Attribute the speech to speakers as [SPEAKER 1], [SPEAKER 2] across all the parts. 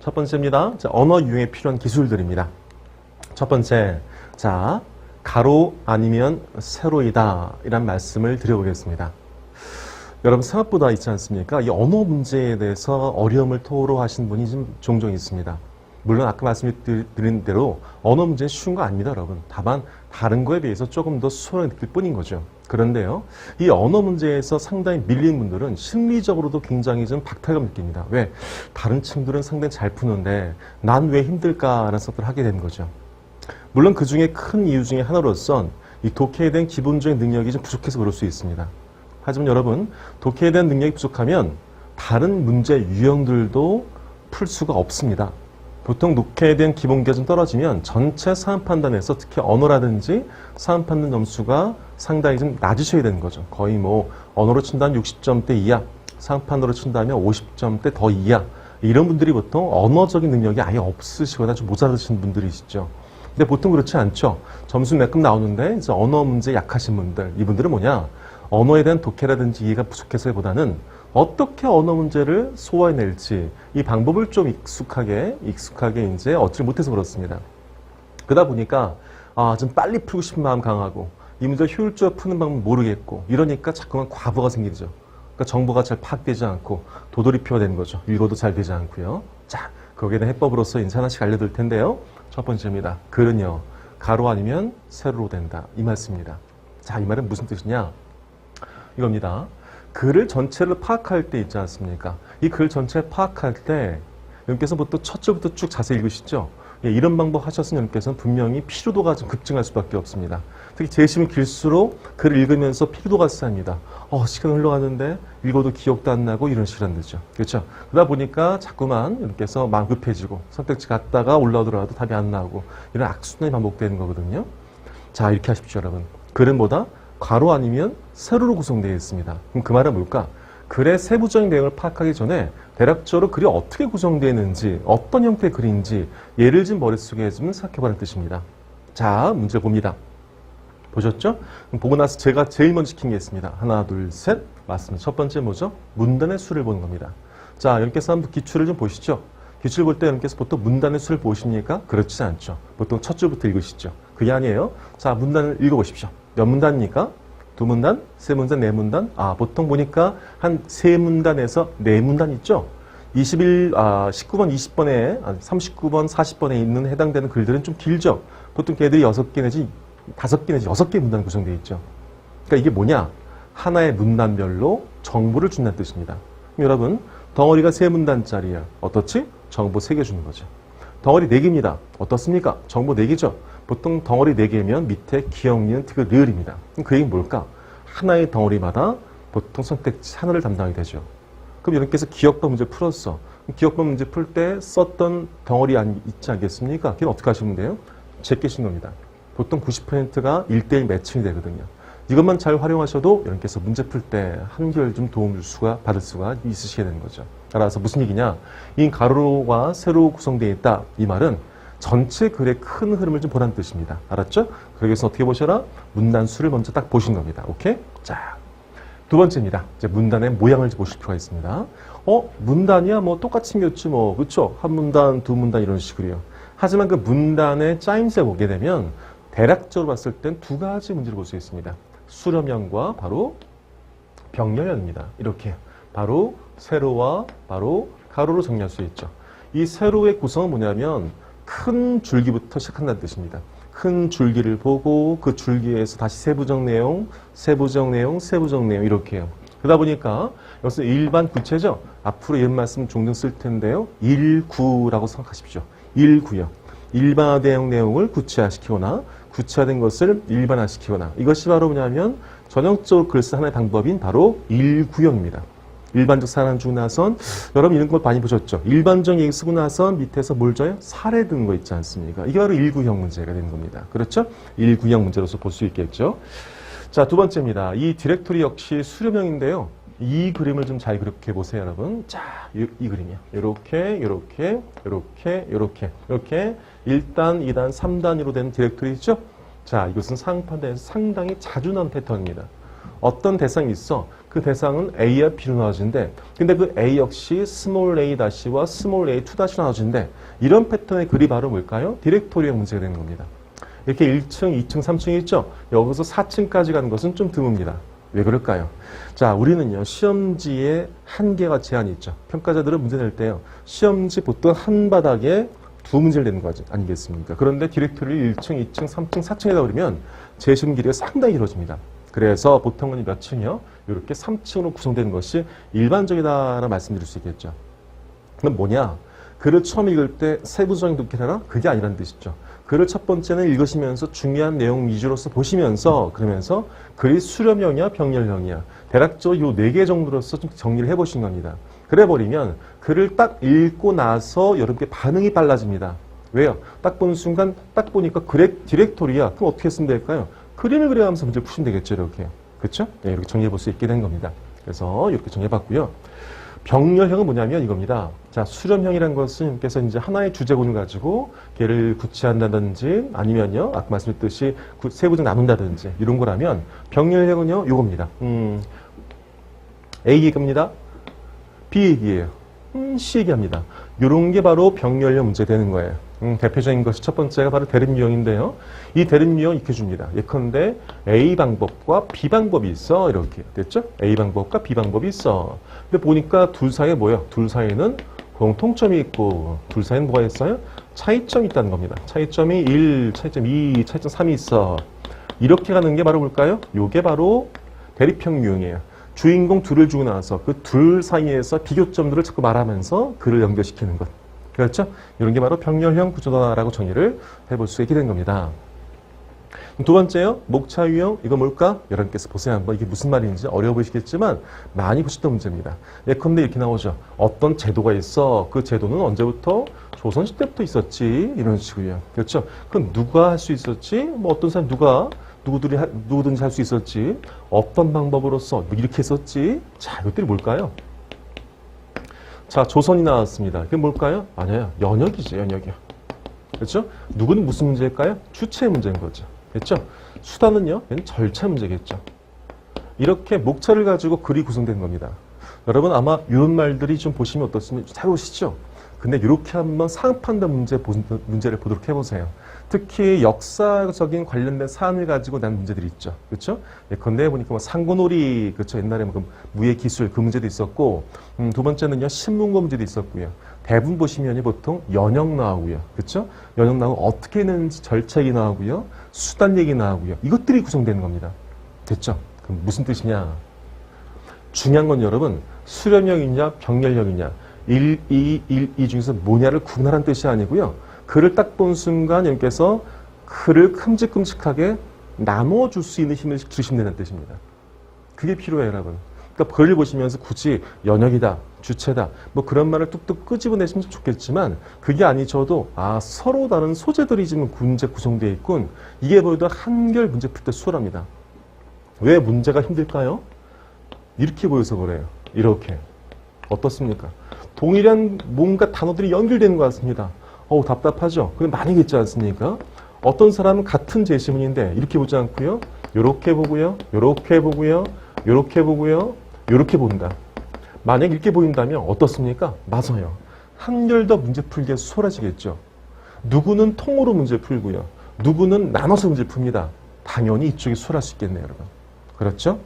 [SPEAKER 1] 첫 번째입니다. 자, 언어 유형에 필요한 기술들입니다. 첫 번째, 자, 가로 아니면 세로이다 이란 말씀을 드려보겠습니다. 여러분 생각보다 있지 않습니까? 이 언어 문제에 대해서 어려움을 토로하신 분이 좀 종종 있습니다. 물론 아까 말씀드린 대로 언어 문제는 쉬운 거 아닙니다, 여러분. 다만 다른 거에 비해서 조금 더 수월하게 느낄 뿐인 거죠. 그런데요, 이 언어 문제에서 상당히 밀린 분들은 심리적으로도 굉장히 좀 박탈감 느낍니다. 왜? 다른 친구들은 상당히 잘 푸는데 난 왜 힘들까라는 생각을 하게 되는 거죠. 물론 그 중에 큰 이유 중에 하나로선 이 독해에 대한 기본적인 능력이 좀 부족해서 그럴 수 있습니다. 하지만 여러분, 독해에 대한 능력이 부족하면 다른 문제 유형들도 풀 수가 없습니다. 보통 독해에 대한 기본기가 좀 떨어지면 전체 사안 판단에서 특히 언어라든지 사안 판단 점수가 상당히 좀 낮으셔야 되는 거죠. 거의 뭐 언어로 친다면 60점대 이하, 사안 판단으로 친다면 50점대 더 이하. 이런 분들이 보통 언어적인 능력이 아예 없으시거나 좀 모자라신 분들이시죠. 근데 보통 그렇지 않죠. 점수 몇 급 나오는데 이제 언어 문제 약하신 분들, 이분들은 뭐냐? 언어에 대한 독해라든지 이해가 부족해서보다는 어떻게 언어 문제를 소화해낼지 이 방법을 좀 익숙하게 이제 얻지 못해서 그렇습니다. 그러다 보니까 좀 빨리 풀고 싶은 마음 강하고 이 문제를 효율적으로 푸는 방법 모르겠고 이러니까 자꾸만 과부하가 생기죠. 그러니까 정보가 잘 파악되지 않고 도돌이표가 되는 거죠. 읽어도 잘 되지 않고요. 자, 거기에 대한 해법으로서 이제 하나씩 알려드릴 텐데요. 첫 번째입니다. 글은요, 가로 아니면 세로로 된다. 이 말씀입니다. 자, 이 말은 무슨 뜻이냐? 이겁니다. 글을 전체를 파악할 때 있지 않습니까? 이 글 전체를 파악할 때 여러분께서 보통 첫 줄부터 쭉 자세히 읽으시죠? 예, 이런 방법 하셨으면 여러분께서는 분명히 피로도가 좀 급증할 수밖에 없습니다. 특히 재심이 길수록 글을 읽으면서 피로도가 쌓입니다. 시간 흘러가는데 읽어도 기억도 안 나고 이런 식이란 거죠. 그렇죠? 그러다 보니까 자꾸만 여러분께서 마음 급해지고 선택지 갔다가 올라오더라도 답이 안 나오고 이런 악순환이 반복되는 거거든요. 자, 이렇게 하십시오, 여러분. 글은 뭐다? 가로 아니면 세로로 구성되어 있습니다. 그럼 그 말은 뭘까? 글의 세부적인 내용을 파악하기 전에 대략적으로 글이 어떻게 구성되어 있는지, 어떤 형태의 글인지 예를 좀 머릿속에 좀 생각해보라는 뜻입니다. 자, 문제 봅니다. 보셨죠? 그럼 보고 나서 제가 제일 먼저 시킨 게 있습니다. 하나, 둘, 셋. 맞습니다. 첫 번째 뭐죠? 문단의 수를 보는 겁니다. 자, 여러분께서 한번 기출을 좀 보시죠. 기출 볼 때 여러분께서 보통 문단의 수를 보십니까? 그렇지 않죠. 보통 첫 줄부터 읽으시죠. 그게 아니에요. 자, 문단을 읽어보십시오. 몇 문단입니까? 두 문단, 세 문단, 네 문단? 보통 보니까 한 세 문단에서 네 문단 있죠? 19번, 20번에, 39번, 40번에 있는 해당되는 글들은 좀 길죠? 보통 걔들이 6개 내지 5개 내지 6개 문단 구성되어 있죠. 그러니까 이게 뭐냐? 하나의 문단별로 정보를 준다는 뜻입니다. 그럼 여러분, 덩어리가 세 문단짜리야. 어떻지? 정보 3개 주는 거죠. 덩어리 4개입니다. 어떻습니까? 정보 4개죠? 보통 덩어리 4개면 밑에 기억, 니은, 티귿, 리을입니다. 그럼 그 얘기는 뭘까? 하나의 덩어리마다 보통 선택지 하나를 담당하게 되죠. 그럼 여러분께서 기억법 문제 풀었어. 기억법 문제 풀 때 썼던 덩어리 있지 않겠습니까? 그건 어떻게 하시면 돼요? 제끼신 겁니다. 보통 90%가 1:1 매칭이 되거든요. 이것만 잘 활용하셔도 여러분께서 문제 풀 때 한결 좀 도움을 받을 수가 있으시게 되는 거죠. 따라서 무슨 얘기냐? 이 가로와 세로 구성되어 있다. 이 말은 전체 글의 큰 흐름을 좀 보라는 뜻입니다. 알았죠? 그러기 위해서 어떻게 보셔라? 문단 수를 먼저 딱 보신 겁니다. 오케이? 자, 두 번째입니다. 이제 문단의 모양을 보실 필요가 있습니다. 문단이야 뭐 똑같이 생겼지 뭐, 그렇죠? 한 문단, 두 문단 이런 식으로요. 하지만 그 문단의 짜임새 보게 되면 대략적으로 봤을 땐 두 가지 문제를 볼 수 있습니다. 수렴형과 바로 병렬형입니다. 이렇게 바로 세로와 바로 가로로 정리할 수 있죠. 이 세로의 구성은 뭐냐면 큰 줄기부터 시작한다는 뜻입니다. 큰 줄기를 보고 그 줄기에서 다시 세부적 내용, 세부적 내용, 세부적 내용 이렇게 해요. 그러다 보니까 여기서 일반 구체죠. 앞으로 이런 말씀 종종 쓸 텐데요. 일구라고 생각하십시오. 일구요. 일반화된 내용을 구체화시키거나 구체화된 것을 일반화시키거나 이것이 바로 뭐냐면 전형적으로 글 쓰는 하나의 방법인 바로 일구형입니다. 일반적 사람 주고 나선 여러분 이런 거 많이 보셨죠? 일반적 얘기 쓰고 나선 밑에서 뭘 줘요? 사례 든 거 있지 않습니까? 이게 바로 일구형 문제가 되는 겁니다. 그렇죠? 일구형 문제로서 볼 수 있겠죠? 자, 두 번째입니다. 이 디렉토리 역시 수렴형인데요. 이 그림을 좀 잘 그렇게 보세요, 여러분. 자, 이 그림이요. 이렇게 1단, 2단, 3단으로 된 디렉토리죠? 자, 이것은 상판대에서 상당히 자주 나온 패턴입니다. 어떤 대상이 있어. 그 대상은 A와 B로 나눠지는데 근데 그 A 역시 스몰 a 다시와 스몰 a2 다시 나눠지는데 이런 패턴의 글이 바로 뭘까요? 디렉토리형 문제가 되는 겁니다. 이렇게 1층, 2층, 3층이 있죠? 여기서 4층까지 가는 것은 좀 드뭅니다. 왜 그럴까요? 자, 우리는요, 시험지에 한계가 제한이 있죠. 평가자들은 문제 낼 때요, 시험지 보통 한 바닥에 두 문제를 내는 거 아니겠습니까? 그런데 디렉토리를 1층, 2층, 3층, 4층에다 그러면 재심 길이가 상당히 길어집니다. 그래서 보통은 몇 층이요? 이렇게 3층으로 구성되는 것이 일반적이다라는 말씀드릴 수 있겠죠. 그럼 뭐냐? 글을 처음 읽을 때 세부적인 독해라? 그게 아니라는 뜻이죠. 글을 첫 번째는 읽으시면서 중요한 내용 위주로서 보시면서 그러면서 글이 수렴형이야 병렬형이야 대략적으로 요 4개 정도로서 좀 정리를 해보신 겁니다. 그래버리면 글을 딱 읽고 나서 여러분께 반응이 빨라집니다. 왜요? 딱 보는 순간 딱 보니까 디렉토리야. 그럼 어떻게 쓰면 될까요? 그림을 그려가면서 문제를 푸시면 되겠죠. 이렇게. 그렇죠? 네, 이렇게 정리해 볼 수 있게 된 겁니다. 그래서 이렇게 정리해봤고요. 병렬형은 뭐냐면 이겁니다. 자, 수렴형이라는 것은 그래서 이제 하나의 주제군을 가지고 걔를 구체한다든지 아니면요, 아까 말씀드렸듯이 세부적 나눈다든지 이런 거라면 병렬형은요, 요겁니다. A 얘기입니다. B 얘기예요. C 얘기합니다. 이런 게 바로 병렬형 문제 되는 거예요. 대표적인 것이 첫 번째가 바로 대립유형인데요. 이 대립유형 익혀줍니다. 예컨대 A 방법과 B 방법이 있어. 이렇게 됐죠? A 방법과 B 방법이 있어. 근데 보니까 둘 사이에 뭐예요? 둘 사이에는 공통점이 있고 둘 사이에는 뭐가 있어요? 차이점이 있다는 겁니다. 차이점이 1, 차이점 2, 차이점 3이 있어. 이렇게 가는 게 바로 뭘까요? 요게 바로 대립형 유형이에요. 주인공 둘을 주고 나서 그 둘 사이에서 비교점들을 자꾸 말하면서 글을 연결시키는 것. 그렇죠? 이런 게 바로 병렬형 구조다라고 정의를 해볼 수 있게 된 겁니다. 두 번째요. 목차 유형. 이거 뭘까? 여러분께서 보세요. 한번 이게 무슨 말인지 어려워 보이시겠지만 많이 보셨던 문제입니다. 예컨대 이렇게 나오죠. 어떤 제도가 있어. 그 제도는 언제부터? 조선시대부터 있었지. 이런 식으로요. 그렇죠? 그럼 누가 할 수 있었지? 뭐 어떤 사람 누구든지 할 수 있었지. 어떤 방법으로서 이렇게 했었지. 자, 이것들이 뭘까요? 자, 조선이 나왔습니다. 그게 뭘까요? 아니에요. 연역이죠, 연역이요. 그렇죠? 누구는 무슨 문제일까요? 주체 문제인 거죠. 그렇죠? 수단은요, 얘는 절차 문제겠죠. 이렇게 목차를 가지고 글이 구성된 겁니다. 여러분 아마 이런 말들이 좀 보시면 어떻습니까? 잘 보시죠? 근데 이렇게 한번 상판단 문제를 보도록 해보세요. 특히 역사적인 관련된 사안을 가지고 난 문제들이 있죠. 그렇죠? 예컨대 보니까 뭐 상고놀이, 그렇죠? 옛날에 뭐 무예 기술 그 문제도 있었고, 두 번째는요, 신문고 문제도 있었고요. 대부분 보시면이 보통 연역 나오고요. 그렇죠? 연역 나오고 어떻게 했는지 절차 얘기 나오고요. 수단 얘기 나오고요. 이것들이 구성되는 겁니다. 됐죠? 그럼 무슨 뜻이냐? 중요한 건 여러분, 수렴형이냐, 병렬형이냐, 1, 2 중에서 뭐냐를 구분하라는 뜻이 아니고요. 글을 딱 본 순간 여기서 글을 큼직큼직하게 나누어줄 수 있는 힘을 주시면 된다는 뜻입니다. 그게 필요해요, 여러분. 그러니까 글을 보시면서 굳이 연역이다, 주체다, 뭐 그런 말을 뚝뚝 끄집어내시면 좋겠지만 그게 아니셔도 서로 다른 소재들이 지금 문제 구성되어 있군. 이게 보여도 한결 문제 풀 때 수월합니다. 왜 문제가 힘들까요? 이렇게 보여서 그래요. 이렇게. 어떻습니까? 동일한 뭔가 단어들이 연결되는 것 같습니다. 답답하죠? 근데 많이 있지 않습니까? 어떤 사람은 같은 제시문인데 이렇게 보지 않고요. 요렇게 보고요. 요렇게 보고요. 요렇게 보고요. 요렇게 본다. 만약 이렇게 보인다면 어떻습니까? 맞아요. 한결 더 문제 풀기가 수월해지겠죠. 누구는 통으로 문제 풀고요. 누구는 나눠서 문제 풉니다. 당연히 이쪽이 수월할 수 있겠네요, 여러분. 그렇죠?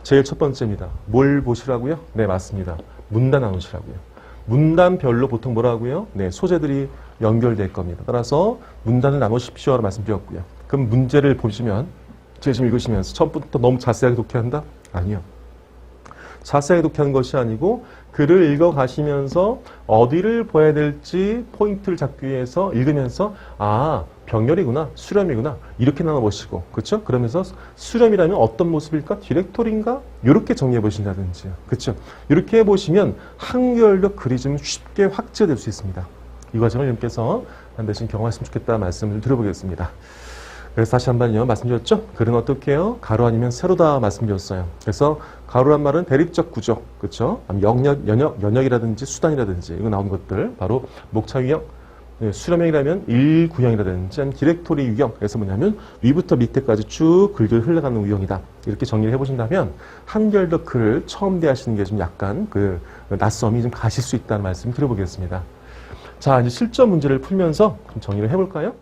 [SPEAKER 1] 제일 첫 번째입니다. 뭘 보시라고요? 네, 맞습니다. 문단 나누시라고요. 문단별로 보통 뭐라고요? 네, 소재들이 연결될 겁니다. 따라서 문단을 나누십시오라고 말씀드렸고요. 그럼 문제를 보시면 제시문 읽으시면서 처음부터 너무 자세하게 독해한다? 아니요. 자세하게 독해하는 것이 아니고 글을 읽어가시면서 어디를 봐야 될지 포인트를 잡기 위해서 읽으면서 병렬이구나, 수렴이구나 이렇게 나눠보시고 그렇죠? 그러면서 수렴이라면 어떤 모습일까? 디렉토리인가? 이렇게 정리해 보신다든지 그렇죠? 이렇게 해보시면 한결 글이 좀 쉽게 확제될 수 있습니다. 이 과정을 여러분께서 반드시 경험하시면 좋겠다 말씀을 드려보겠습니다. 그래서 다시 한번요 말씀드렸죠? 글은 어떻게 해요? 가로 아니면 세로다 말씀드렸어요. 그래서 가로란 말은 대립적 구조, 그렇죠? 연역이라든지 수단이라든지 이거 나온 것들 바로 목차 유형, 수렴형이라면 1구형이라든지 디렉토리 유형. 그래서 뭐냐면 위부터 밑에까지 쭉 글들 흘러가는 유형이다. 이렇게 정리를 해보신다면 한결 더 글을 처음 대하시는 게 좀 약간 그 낯섦이 좀 가실 수 있다는 말씀 드려보겠습니다. 자, 이제 실전 문제를 풀면서 좀 정리를 해볼까요?